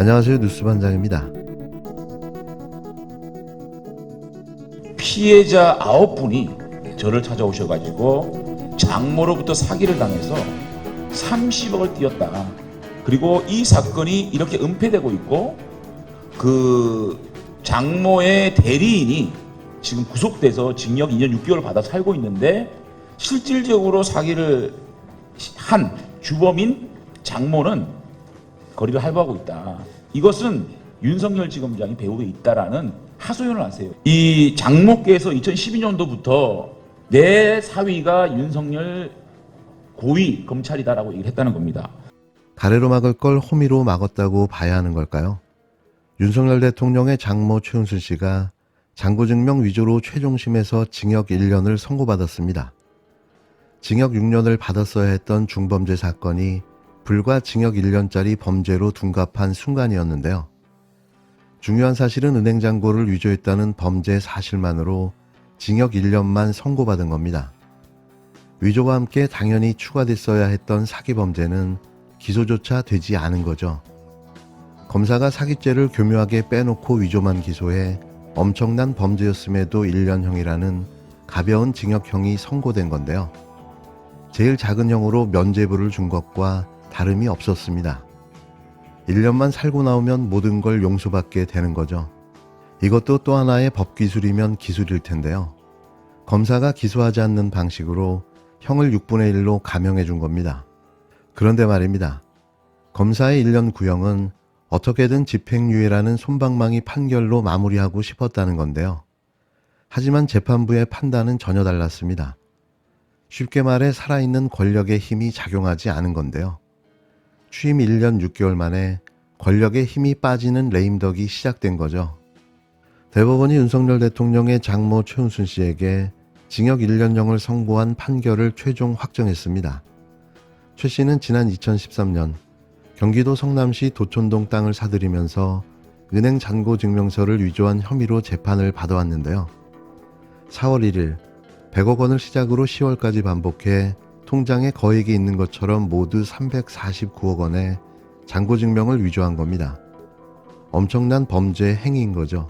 안녕하세요. 뉴스반장입니다. 피해자 9분이 저를 찾아오셔가지고 장모로부터 사기를 당해서 30억을 띄었다. 그리고 이 사건이 이렇게 은폐되고 있고 그 장모의 대리인이 지금 구속돼서 징역 2년 6개월을 받아 살고 있는데 실질적으로 사기를 한 주범인 장모는 거리를 할부하고 있다. 이것은 윤석열 지검장이 배후에 있다라는 하소연을 하세요. 이 장모께서 2012년도부터 내 사위가 윤석열 고위 검찰이다라고 얘기를 했다는 겁니다. 가래로 막을 걸 호미로 막았다고 봐야 하는 걸까요? 윤석열 대통령의 장모 최은순 씨가 장고증명 위조로 최종심에서 징역 1년을 선고받았습니다. 징역 6년을 받았어야 했던 중범죄 사건이 불과 징역 1년짜리 범죄로 둔갑한 순간이었는데요. 중요한 사실은 은행 잔고를 위조했다는 범죄 사실만으로 징역 1년만 선고받은 겁니다. 위조와 함께 당연히 추가됐어야 했던 사기 범죄는 기소조차 되지 않은 거죠. 검사가 사기죄를 교묘하게 빼놓고 위조만 기소해 엄청난 범죄였음에도 1년형이라는 가벼운 징역형이 선고된 건데요. 제일 작은 형으로 면죄부를 준 것과 다름이 없었습니다. 1년만 살고 나오면 모든 걸 용서받게 되는 거죠. 이것도 또 하나의 법기술이면 기술일 텐데요. 검사가 기소하지 않는 방식으로 형을 6분의 1로 감형해 준 겁니다. 그런데 말입니다. 검사의 1년 구형은 어떻게든 집행유예라는 솜방망이 판결로 마무리하고 싶었다는 건데요. 하지만 재판부의 판단은 전혀 달랐습니다. 쉽게 말해 살아있는 권력의 힘이 작용하지 않은 건데요. 취임 1년 6개월 만에 권력의 힘이 빠지는 레임덕이 시작된 거죠. 대법원이 윤석열 대통령의 장모 최은순 씨에게 징역 1년형을 선고한 판결을 최종 확정했습니다. 최 씨는 지난 2013년 경기도 성남시 도촌동 땅을 사들이면서 은행 잔고 증명서를 위조한 혐의로 재판을 받아왔는데요. 4월 1일 100억 원을 시작으로 10월까지 반복해 통장에 거액이 있는 것처럼 모두 349억 원의 잔고 증명을 위조한 겁니다. 엄청난 범죄 행위인 거죠.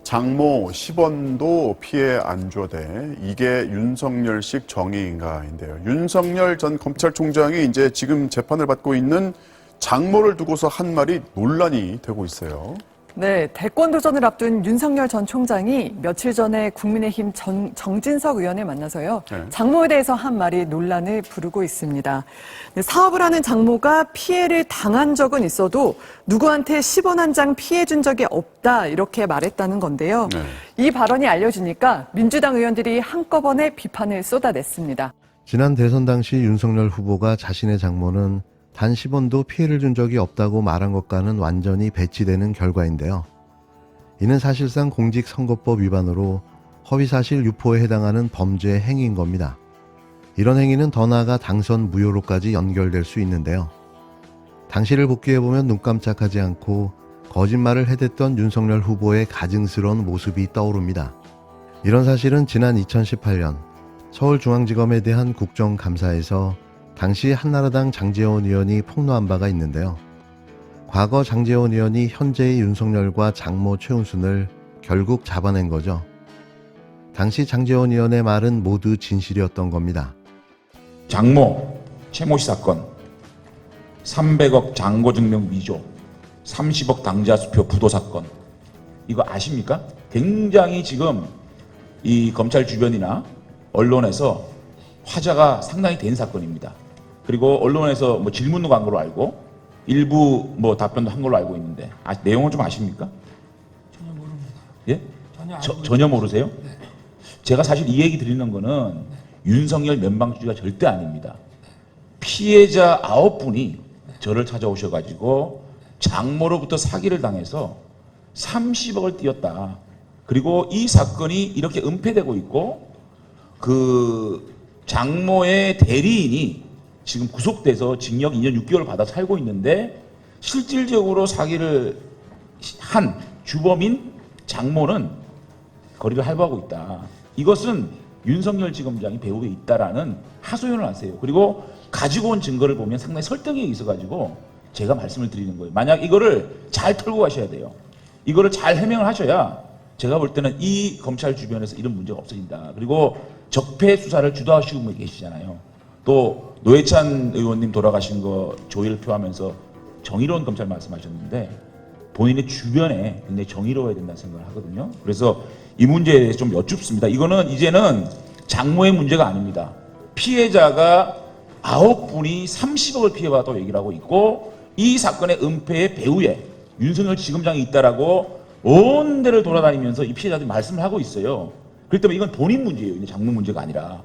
장모 10원도 피해 안 줘대. 이게 윤석열식 정의인가인데요. 윤석열 전 검찰총장이 이제 지금 재판을 받고 있는 장모를 두고서 한 말이 논란이 되고 있어요. 네, 대권 도전을 앞둔 윤석열 전 총장이 며칠 전에 국민의힘 정진석 의원을 만나서요. 장모에 대해서 한 말이 논란을 부르고 있습니다. 네, 사업을 하는 장모가 피해를 당한 적은 있어도 누구한테 10원 한 장 피해 준 적이 없다 이렇게 말했다는 건데요. 이 발언이 알려지니까 민주당 의원들이 한꺼번에 비판을 쏟아냈습니다. 지난 대선 당시 윤석열 후보가 자신의 장모는 단 10원도 피해를 준 적이 없다고 말한 것과는 완전히 배치되는 결과인데요. 이는 사실상 공직선거법 위반으로 허위사실 유포에 해당하는 범죄 행위인 겁니다. 이런 행위는 더 나아가 당선 무효로까지 연결될 수 있는데요. 당시를 복귀해보면 눈 깜짝하지 않고 거짓말을 해댔던 윤석열 후보의 가증스러운 모습이 떠오릅니다. 이런 사실은 지난 2018년 서울중앙지검에 대한 국정감사에서 당시 한나라당 장제원 의원이 폭로한 바가 있는데요. 과거 장제원 의원이 현재의 윤석열과 장모 최은순을 결국 잡아낸 거죠. 당시 장제원 의원의 말은 모두 진실이었던 겁니다. 장모 최모 씨 사건 300억 잔고증명 위조 30억 당자수표 부도 사건 이거 아십니까? 굉장히 지금 이 검찰 주변이나 언론에서 화제가 상당히 된 사건입니다. 그리고 언론에서 뭐 질문도 간 걸로 알고 일부 뭐 답변도 한 걸로 알고 있는데 내용은 좀 아십니까? 전혀 모릅니다. 예? 전혀 모르세요? 네. 제가 사실 이 얘기 드리는 거는 윤석열 면방주의가 절대 아닙니다. 피해자 9분이 저를 찾아오셔가지고 장모로부터 사기를 당해서 30억을 띄었다. 그리고 이 사건이 이렇게 은폐되고 있고 그 장모의 대리인이 지금 구속돼서 징역 2년 6개월을 받아 살고 있는데 실질적으로 사기를 한 주범인 장모는 거리를 할부하고 있다. 이것은 윤석열 지검장이 배후에 있다라는 하소연을 하세요. 그리고 가지고 온 증거를 보면 상당히 설득력이 있어가지고 제가 말씀을 드리는 거예요. 만약 이거를 잘 털고 가셔야 돼요. 이거를 잘 해명을 하셔야 제가 볼 때는 이 검찰 주변에서 이런 문제가 없어진다. 그리고 적폐 수사를 주도하시고 분이 계시잖아요. 또 노회찬 의원님 돌아가신 거 조의를 표하면서 정의로운 검찰 말씀하셨는데 본인의 주변에 굉장히 정의로워야 된다는 생각을 하거든요. 그래서 이 문제에 대해서 좀 여쭙습니다. 이거는 이제는 장모의 문제가 아닙니다. 피해자가 9분이 30억을 피해받았다고 얘기를 하고 있고 이 사건의 은폐의 배후에 윤석열 지검장이 있다라고 온 데를 돌아다니면서 이 피해자들이 말씀을 하고 있어요. 그렇기 때문에 이건 본인 문제예요. 장모 문제가 아니라.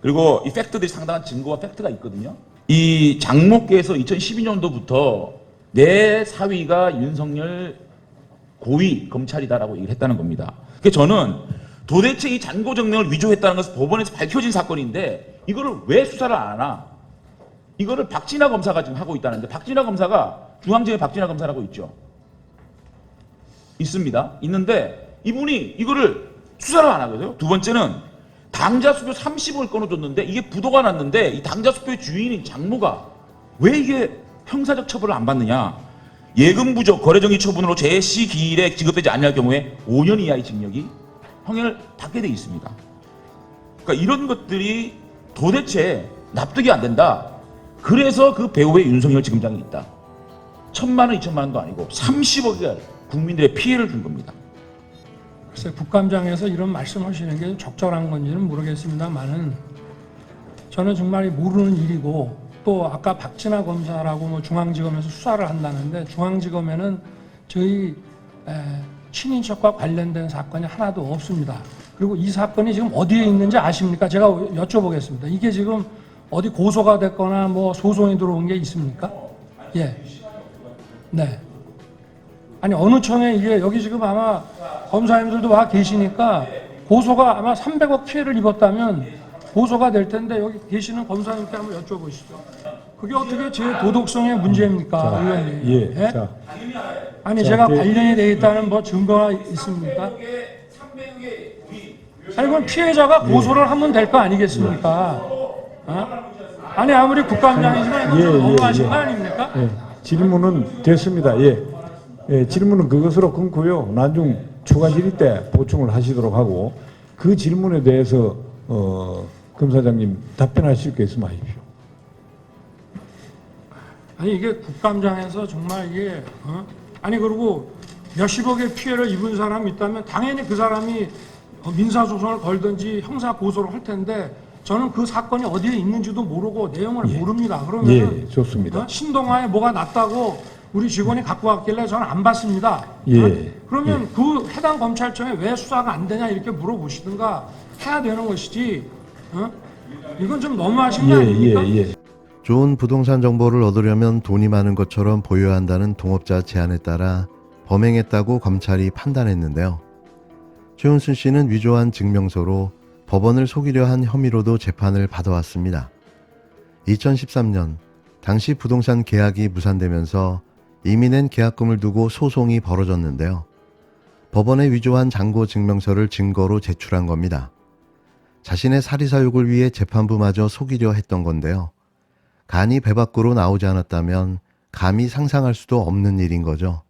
그리고 이 팩트들이 상당한 증거와 팩트가 있거든요. 이 장모께서 2012년도부터 내 사위가 윤석열 고위 검찰이다라고 얘기를 했다는 겁니다. 그래서 저는 도대체 이 잔고정명을 위조했다는 것은 법원에서 밝혀진 사건인데 이거를 왜 수사를 안 하나? 이거를 박진아 검사가 지금 하고 있다는데 박진아 검사가 중앙지검 박진아 검사라고 있죠. 있습니다. 있는데 이분이 이거를 수사를 안 하거든요. 두 번째는 당자 수표 30억을 끊어줬는데 이게 부도가 났는데 이 당자 수표의 주인인 장모가 왜 이게 형사적 처벌을 안 받느냐? 예금 부족 거래정지 처분으로 제 시기일에 지급되지 않을 경우에 5년 이하의 징역이 형을 받게 돼 있습니다. 그러니까 이런 것들이 도대체 납득이 안 된다. 그래서 그 배후에 윤석열 지검장이 있다. 1,000만 원, 2,000만 원도 아니고 30억의 국민들의 피해를 준 겁니다. 글쎄 국감장에서 이런 말씀하시는 게 적절한 건지는 모르겠습니다만은 저는 정말 모르는 일이고 또 아까 박진아 검사라고 뭐 중앙지검에서 수사를 한다는데 중앙지검에는 저희 친인척과 관련된 사건이 하나도 없습니다. 그리고 이 사건이 지금 어디에 있는지 아십니까? 제가 여쭤보겠습니다. 이게 지금 어디 고소가 됐거나 뭐 소송이 들어온 게 있습니까? 예. 네. 아니 어느 청에 이게 여기 지금 아마 검사님들도 와 계시니까 고소가 아마 300억 피해를 입었다면 고소가 될 텐데 여기 계시는 검사님께 한번 여쭤보시죠. 그게 어떻게 제 도덕성의 문제입니까, 의원님? 예. 예? 자, 아니 자, 제가 그- 관련이 돼 있다는 뭐 증거가 있습니까? 아니 그럼 피해자가 고소를 하면 될 거 아니겠습니까? 어? 아니 아무리 국감장이지만 이건 좀 너무하신 거 아닙니까? 예, 질문은 됐습니다. 예. 예, 질문은 그것으로 끊고요. 나중 추가 질의 때 보충을 하시도록 하고 그 질문에 대해서 검사장님 답변하실 게 있으면 하십시오. 아니 이게 국감장에서 정말 이게 아니 그리고 몇십억의 피해를 입은 사람이 있다면 당연히 그 사람이 민사소송을 걸든지 형사 고소를 할 텐데 저는 그 사건이 어디에 있는지도 모르고 내용을 모릅니다. 그러면 예, 좋습니다. 신동아에 뭐가 났다고 우리 직원이 갖고 왔길래 저는 안 받습니다. 예, 그러면 그 해당 검찰청에 왜 수사가 안 되냐 이렇게 물어보시든가 해야 되는 것이지. 이건 좀 너무하신 거 아닙니까? 예. 좋은 부동산 정보를 얻으려면 돈이 많은 것처럼 보여야 한다는 동업자 제안에 따라 범행했다고 검찰이 판단했는데요. 최은순 씨는 위조한 증명서로 법원을 속이려 한 혐의로도 재판을 받아왔습니다. 2013년 당시 부동산 계약이 무산되면서 이미 낸 계약금을 두고 소송이 벌어졌는데요. 법원에 위조한 잔고 증명서를 증거로 제출한 겁니다. 자신의 사리사욕을 위해 재판부마저 속이려 했던 건데요. 간이 배 밖으로 나오지 않았다면 감히 상상할 수도 없는 일인 거죠.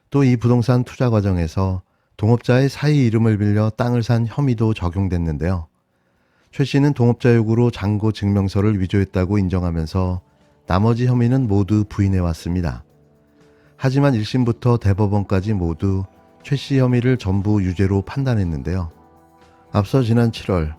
또 이 부동산 투자 과정에서 동업자의 사위 이름을 빌려 땅을 산 혐의도 적용됐는데요. 최 씨는 동업자 요구로 잔고 증명서를 위조했다고 인정하면서 나머지 혐의는 모두 부인해왔습니다. 하지만 1심부터 대법원까지 모두 최 씨 혐의를 전부 유죄로 판단했는데요. 앞서 지난 7월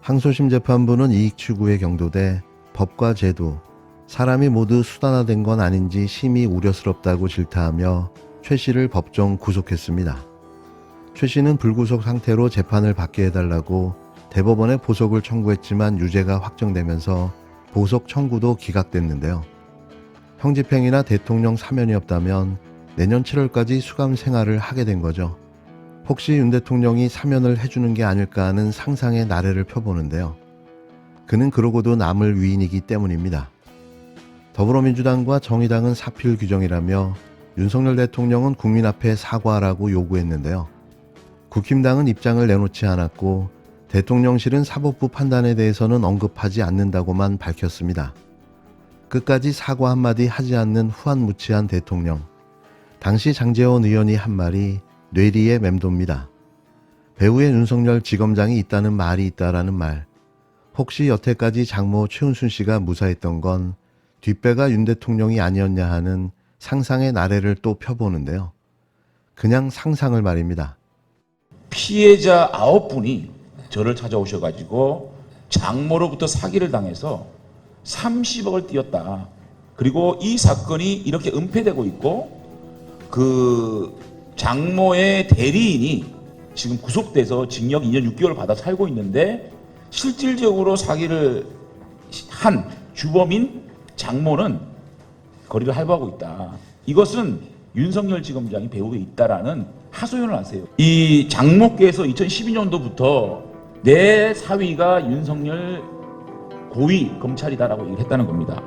항소심 재판부는 이익 추구에 경도돼 법과 제도, 사람이 모두 수단화된 건 아닌지 심히 우려스럽다고 질타하며 최 씨를 법정 구속했습니다. 최 씨는 불구속 상태로 재판을 받게 해달라고 대법원에 보석을 청구했지만 유죄가 확정되면서 보석 청구도 기각됐는데요. 형집행이나 대통령 사면이 없다면 내년 7월까지 수감 생활을 하게 된 거죠. 혹시 윤 대통령이 사면을 해주는 게 아닐까 하는 상상의 나래를 펴보는데요. 그는 그러고도 남을 위인이기 때문입니다. 더불어민주당과 정의당은 사필 규정이라며 윤석열 대통령은 국민 앞에 사과하라고 요구했는데요. 국힘당은 입장을 내놓지 않았고 대통령실은 사법부 판단에 대해서는 언급하지 않는다고만 밝혔습니다. 끝까지 사과 한마디 하지 않는 후안무치한 대통령. 당시 장제원 의원이 한 말이 뇌리에 맴돕니다. 배후에 윤석열 지검장이 있다는 말이 있다라는 말. 혹시 여태까지 장모 최은순 씨가 무사했던 건 뒷배가 윤 대통령이 아니었냐 하는 상상의 나래를 또 펴보는데요. 그냥 상상을 말입니다. 피해자 9분이 저를 찾아오셔가지고 장모로부터 사기를 당해서 30억을 띄었다. 그리고 이 사건이 이렇게 은폐되고 있고 그 장모의 대리인이 지금 구속돼서 징역 2년 6개월 받아 살고 있는데 실질적으로 사기를 한 주범인 장모는 거리를 할부하고 있다. 이것은 윤석열 지검장이 배후에 있다라는 하소연을 하세요. 이 장모께서 2012년도부터 내 사위가 윤석열 고위 검찰이다라고 얘기를 했다는 겁니다.